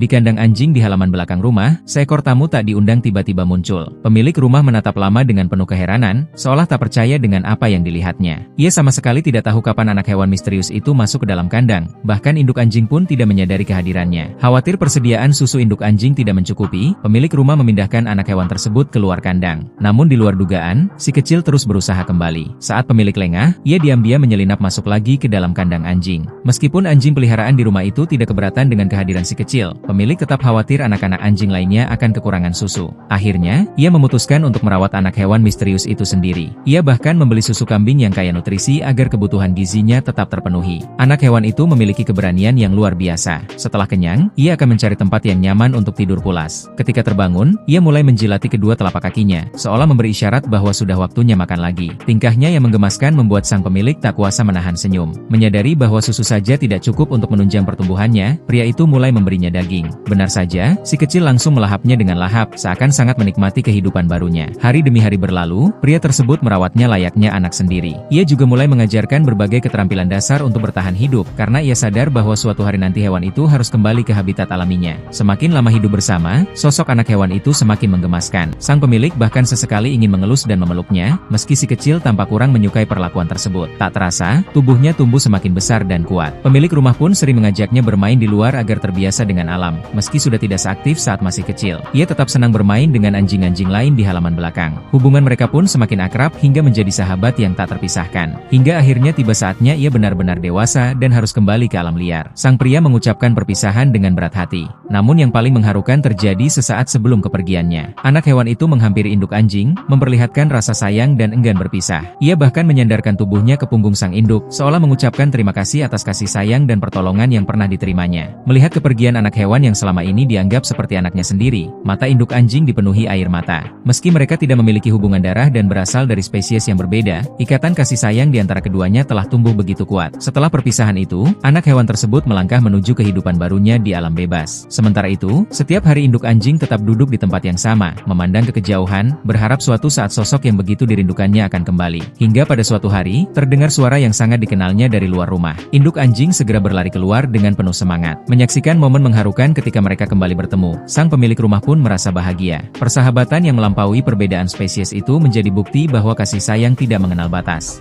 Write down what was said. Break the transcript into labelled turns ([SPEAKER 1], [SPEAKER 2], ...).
[SPEAKER 1] Di kandang anjing di halaman belakang rumah, seekor tamu tak diundang tiba-tiba muncul. Pemilik rumah menatap lama dengan penuh keheranan, seolah tak percaya dengan apa yang dilihatnya. Ia sama sekali tidak tahu kapan anak hewan misterius itu masuk ke dalam kandang, bahkan induk anjing pun tidak menyadari kehadirannya. Khawatir persediaan susu induk anjing tidak mencukupi, pemilik rumah memindahkan anak hewan tersebut keluar kandang. Namun di luar dugaan, si kecil terus berusaha kembali. Saat pemilik lengah, ia diam-diam menyelinap masuk lagi ke dalam kandang anjing. Meskipun anjing peliharaan di rumah itu tidak keberatan dengan kehadiran si kecil, pemilik tetap khawatir anak-anak anjing lainnya akan kekurangan susu. Akhirnya, ia memutuskan untuk merawat anak hewan misterius itu sendiri. Ia bahkan membeli susu kambing yang kaya nutrisi agar kebutuhan gizinya tetap terpenuhi. Anak hewan itu memiliki keberanian yang luar biasa. Setelah kenyang, ia akan mencari tempat yang nyaman untuk tidur pulas. Ketika terbangun, ia mulai menjilati kedua telapak kakinya, seolah memberi isyarat bahwa sudah waktunya makan lagi. Tingkahnya yang menggemaskan membuat sang pemilik tak kuasa menahan senyum. Menyadari bahwa susu saja tidak cukup untuk menunjang pertumbuhannya, pria itu mulai memberinya daging. Benar saja, si kecil langsung melahapnya dengan lahap, seakan sangat menikmati kehidupan barunya. Hari demi hari berlalu, pria tersebut merawatnya layaknya anak sendiri. Ia juga mulai mengajarkan berbagai keterampilan dasar untuk bertahan hidup, karena ia sadar bahwa suatu hari nanti hewan itu harus kembali ke habitat alaminya. Semakin lama hidup bersama, sosok anak hewan itu semakin menggemaskan. Sang pemilik bahkan sesekali ingin mengelus dan memeluknya, meski si kecil tampak kurang menyukai perlakuan tersebut. Tak terasa, tubuhnya tumbuh semakin besar dan kuat. Pemilik rumah pun sering mengajaknya bermain di luar agar terbiasa dengan alam. Meski sudah tidak seaktif saat masih kecil, ia tetap senang bermain dengan anjing-anjing lain di halaman belakang. Hubungan mereka pun semakin akrab hingga menjadi sahabat yang tak terpisahkan. Hingga akhirnya tiba saatnya ia benar-benar dewasa dan harus kembali ke alam liar. Sang pria mengucapkan perpisahan dengan berat hati. Namun yang paling mengharukan terjadi sesaat sebelum kepergiannya. Anak hewan itu menghampiri induk anjing, memperlihatkan rasa sayang dan enggan berpisah. Ia bahkan menyandarkan tubuhnya ke punggung sang induk, seolah mengucapkan terima kasih atas kasih sayang dan pertolongan yang pernah diterimanya. Melihat kepergian anak hewan yang selama ini dianggap seperti anaknya sendiri, mata induk anjing dipenuhi air mata. Meski mereka tidak memiliki hubungan darah dan berasal dari spesies yang berbeda, ikatan kasih sayang di antara keduanya telah tumbuh begitu kuat. Setelah perpisahan itu, anak hewan tersebut melangkah menuju kehidupan barunya di alam bebas. Sementara itu, setiap hari induk anjing tetap duduk di tempat yang sama, memandang ke kejauhan, berharap suatu saat sosok yang begitu dirindukannya akan kembali. Hingga pada suatu hari, terdengar suara yang sangat dikenalnya dari luar rumah. Induk anjing segera berlari keluar dengan penuh semangat. Menyaksikan momen mengharukan ketika mereka kembali bertemu, sang pemilik rumah pun merasa bahagia. Persahabatan yang melampaui perbedaan spesies itu menjadi bukti bahwa kasih sayang tidak mengenal batas.